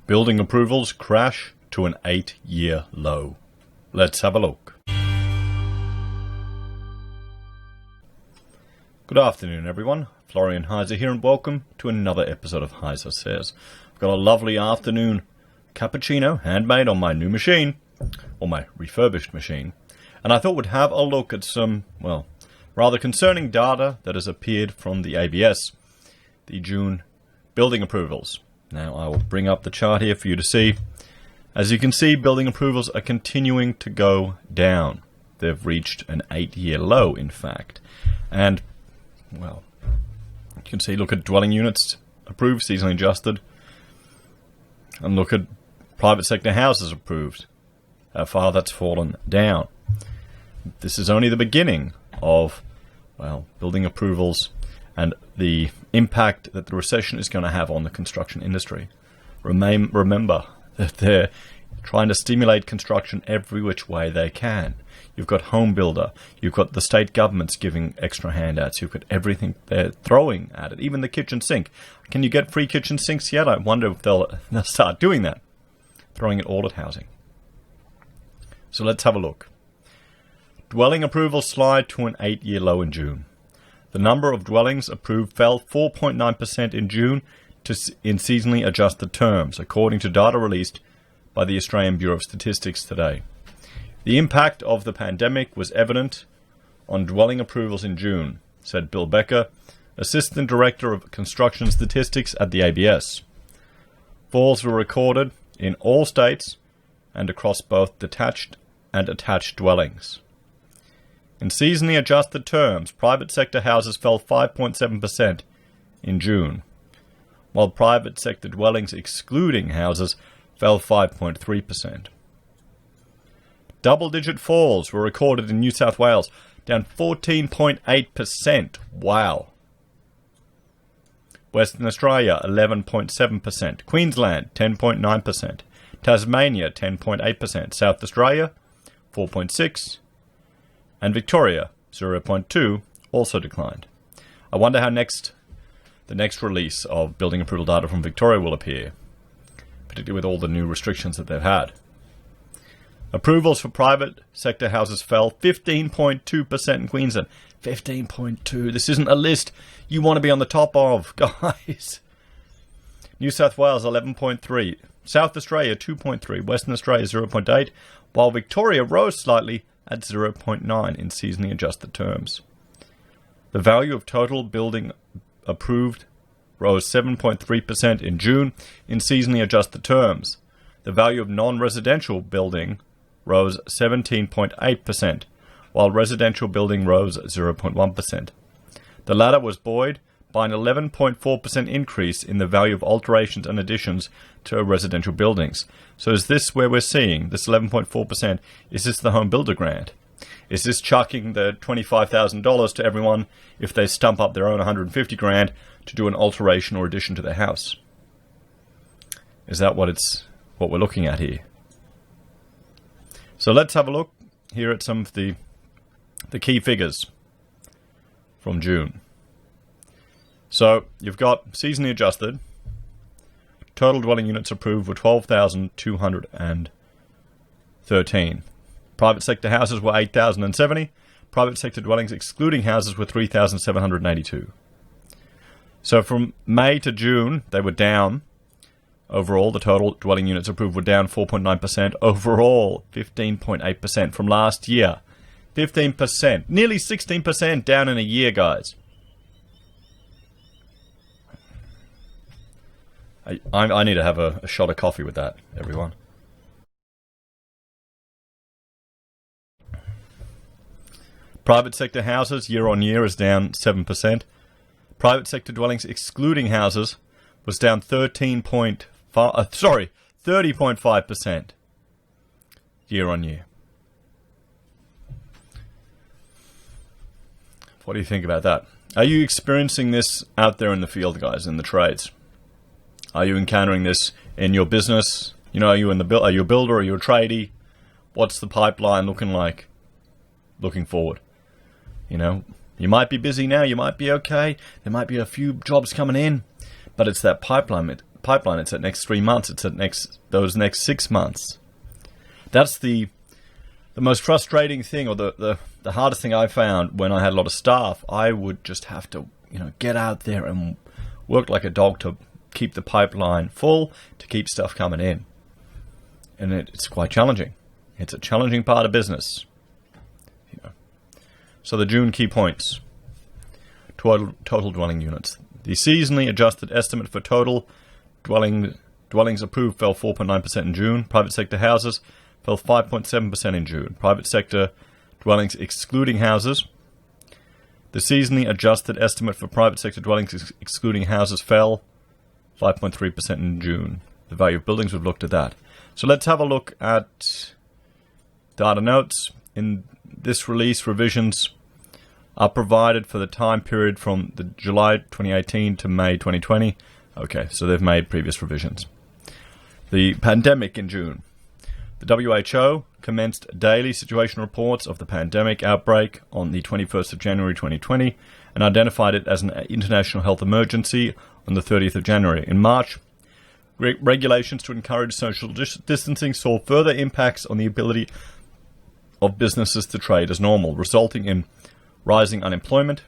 Building approvals crash to an 8-year low. Let's have a look. Good afternoon, everyone. Florian Heiser here, and welcome to another episode of Heiser Says. I've got a lovely afternoon cappuccino, handmade on my new machine, or my refurbished machine, and I thought we'd have a look at some, well, rather concerning data that has appeared from the ABS, the June building approvals. Now, I will bring up the chart here for you to see. As you can see, building approvals are continuing to go down. They've reached an 8-year low, in fact. And, well, you can see, look at dwelling units approved, seasonally adjusted. And look at private sector houses approved. How far that's fallen down. This is only the beginning of, well, building approvals and the impact that the recession is going to have on the construction industry. Remember that they're trying to stimulate construction every which way they can. You've got home builder, you've got the state governments giving extra handouts, you've got everything they're throwing at it, even the kitchen sink. Can you get free kitchen sinks yet? I wonder if they'll start doing that, throwing it all at housing. So let's have a look. Dwelling approvals slide to an 8-year low in June. The number of dwellings approved fell 4.9% in June in seasonally adjusted terms, according to data released by the Australian Bureau of Statistics today. The impact of the pandemic was evident on dwelling approvals in June, said Bill Becker, Assistant Director of Construction Statistics at the ABS. Falls were recorded in all states and across both detached and attached dwellings. In seasonally adjusted terms, private sector houses fell 5.7% in June, while private sector dwellings excluding houses fell 5.3%. Double-digit falls were recorded in New South Wales, down 14.8%. Wow. Western Australia, 11.7%. Queensland, 10.9%. Tasmania, 10.8%. South Australia, 4.6%. And Victoria, 0.2%, also declined. I wonder how the next release of building approval data from Victoria will appear, particularly with all the new restrictions that they've had. Approvals for private sector houses fell 15.2% in Queensland. 15.2%. This isn't a list you want to be on the top of, guys. New South Wales, 11.3%. South Australia, 2.3%. Western Australia, 0.8%. While Victoria rose slightly at 0.9% in seasonally adjusted terms. The value of total building approved rose 7.3% in June in seasonally adjusted terms. The value of non-residential building rose 17.8%, while residential building rose 0.1%. The latter was buoyed by an 11.4% increase in the value of alterations and additions to residential buildings. So is this where we're seeing this 11.4%? Is this the home builder grant? Is this chucking the $25,000 to everyone if they stump up their own $150,000 to do an alteration or addition to their house? Is that what we're looking at here? So let's have a look here at some of the key figures from June. So you've got seasonally adjusted. Total dwelling units approved were 12,213. Private sector houses were 8,070. Private sector dwellings excluding houses were 3,782. So from May to June, they were down. Overall, the total dwelling units approved were down 4.9%. Overall, 15.8% from last year. 15%. Nearly 16% down in a year, guys. I need to have a shot of coffee with that, everyone. Private sector houses year on year is down 7%. Private sector dwellings excluding houses was down 30.5% year on year. What do you think about that? Are you experiencing this out there in the field, guys, in the trades? Are you encountering this in your business? You know, are you a builder? Are you a tradie? What's the pipeline looking like? Looking forward. You know, you might be busy now. You might be okay. There might be a few jobs coming in, but it's that pipeline pipeline. It's at next 3 months. It's at those next 6 months. That's the most frustrating thing, or the hardest thing I found when I had a lot of staff. I would just have to, get out there and work like a dog to keep the pipeline full, to keep stuff coming in. And it's quite challenging. It's a challenging part of business. So the June key points. Total dwelling units. The seasonally adjusted estimate for total dwellings approved fell 4.9% in June. Private sector houses fell 5.7% in June. Private sector dwellings excluding houses. The seasonally adjusted estimate for private sector dwellings excluding houses fell 5.3% in June. The value of buildings, we've looked at that. So let's have a look at data notes. In this release, revisions are provided for the time period from the July 2018 to May 2020. Okay, so they've made previous revisions. The pandemic in June. The WHO commenced daily situation reports of the pandemic outbreak on the 21st of January 2020 and identified it as an international health emergency on the 30th of January. In March, regulations to encourage social distancing saw further impacts on the ability of businesses to trade as normal, resulting in rising unemployment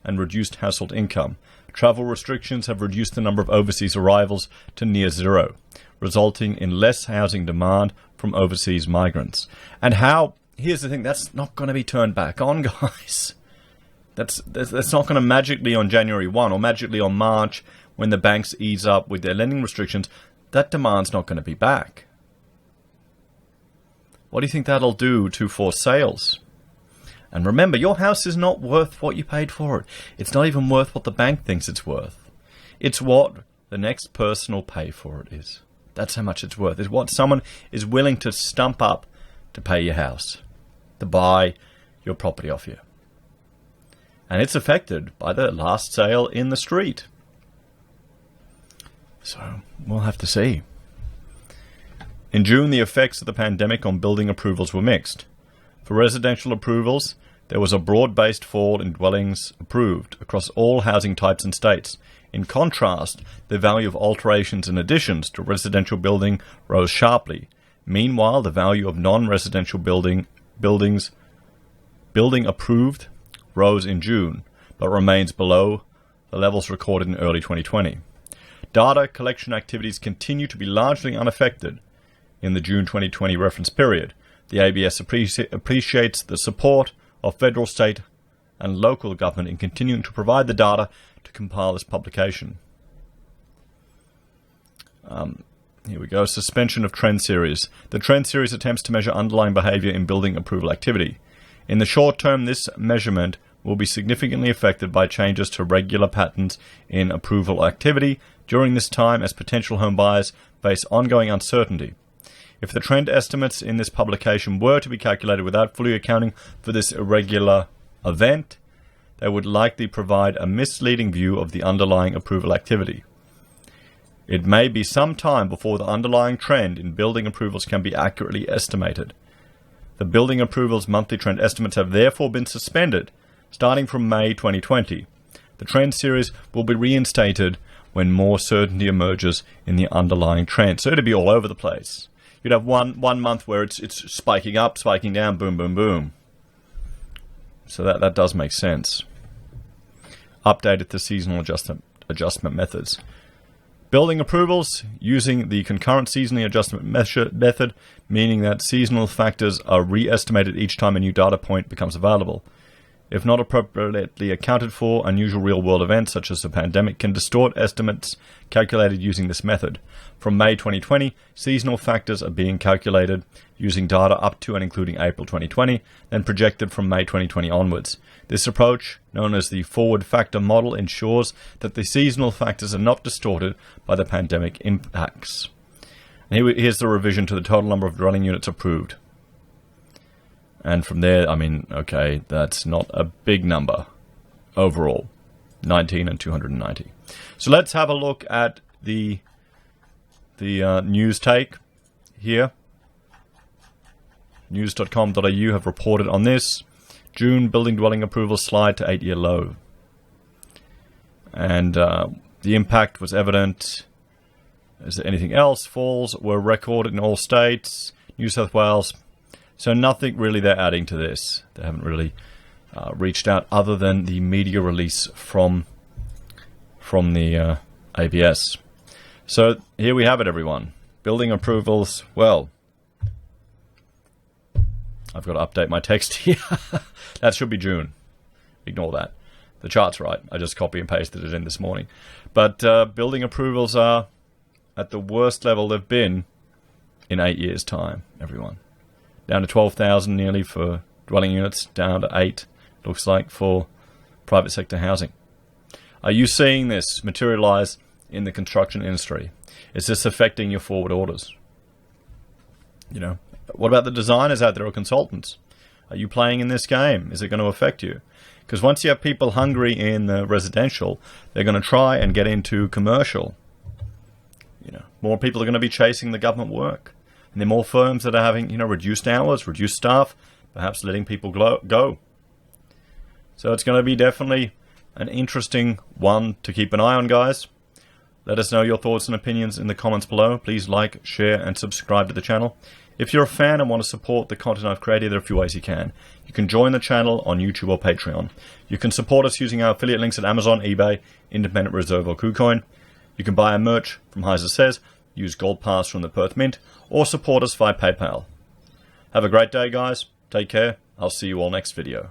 and reduced household income. Travel restrictions have reduced the number of overseas arrivals to near zero, resulting in less housing demand from overseas migrants. And here's the thing, that's not going to be turned back on, guys. That's not going to magically on January 1 or magically on March when the banks ease up with their lending restrictions. That demand's not going to be back. What do you think that'll do to force sales? And remember, your house is not worth what you paid for it. It's not even worth what the bank thinks it's worth. It's what the next person will pay for it is. That's how much it's worth. It's what someone is willing to stump up to pay your house, to buy your property off you. And it's affected by the last sale in the street. So we'll have to see. In June, the effects of the pandemic on building approvals were mixed. For residential approvals, there was a broad-based fall in dwellings approved across all housing types and states. In contrast, the value of alterations and additions to residential building rose sharply. Meanwhile, the value of non-residential building approved rose in June, but remains below the levels recorded in early 2020. Data collection activities continue to be largely unaffected in the June 2020 reference period. The ABS appreciates the support of federal, state, and local government in continuing to provide the data to compile this publication. Here we go. Suspension of trend series. The trend series attempts to measure underlying behavior in building approval activity. In the short term, this measurement will be significantly affected by changes to regular patterns in approval activity during this time as potential home buyers face ongoing uncertainty. If the trend estimates in this publication were to be calculated without fully accounting for this irregular event, they would likely provide a misleading view of the underlying approval activity. It may be some time before the underlying trend in building approvals can be accurately estimated. The building approvals monthly trend estimates have therefore been suspended starting from May 2020. The trend series will be reinstated when more certainty emerges in the underlying trend. So it'll be all over the place. You'd have one month where it's spiking up, spiking down, boom, boom, boom. So that does make sense. Updated to seasonal adjustment methods. Building approvals using the concurrent seasonally adjustment method, meaning that seasonal factors are re-estimated each time a new data point becomes available. If not appropriately accounted for, unusual real-world events such as the pandemic can distort estimates calculated using this method. From May 2020, seasonal factors are being calculated using data up to and including April 2020, then projected from May 2020 onwards. This approach, known as the forward factor model, ensures that the seasonal factors are not distorted by the pandemic impacts. And here's the revision to the total number of dwelling units approved. And from there, okay, that's not a big number overall, 19 and 290. So let's have a look at the news take here. News.com.au have reported on this. June building dwelling approvals slide to 8-year low. And the impact was evident Is there anything else? Falls were recorded in all states, New South Wales. So nothing really they're adding to this. They haven't really reached out other than the media release from the ABS. So here we have it, everyone. Building approvals. Well, I've got to update my text here. That should be June. Ignore that. The chart's right. I just copy and pasted it in this morning. But building approvals are at the worst level they've been in 8 years' time, everyone. Down to 12,000 nearly for dwelling units, down to 8, looks like, for private sector housing. Are you seeing this materialize in the construction industry? Is this affecting your forward orders? You know, what about the designers out there or consultants? Are you playing in this game? Is it going to affect you? Because once you have people hungry in the residential, they're going to try and get into commercial. You know, more people are going to be chasing the government work. And there are more firms that are having, you know, reduced hours, reduced staff, perhaps letting people go. So it's going to be definitely an interesting one to keep an eye on, guys. Let us know your thoughts and opinions in the comments below. Please like, share, and subscribe to the channel. If you're a fan and want to support the content I've created, there are a few ways you can. You can join the channel on YouTube or Patreon. You can support us using our affiliate links at Amazon, eBay, Independent Reserve, or KuCoin. You can buy our merch from Heiser Says, use Gold Pass from the Perth Mint, or support us via PayPal. Have a great day, guys. Take care. I'll see you all next video.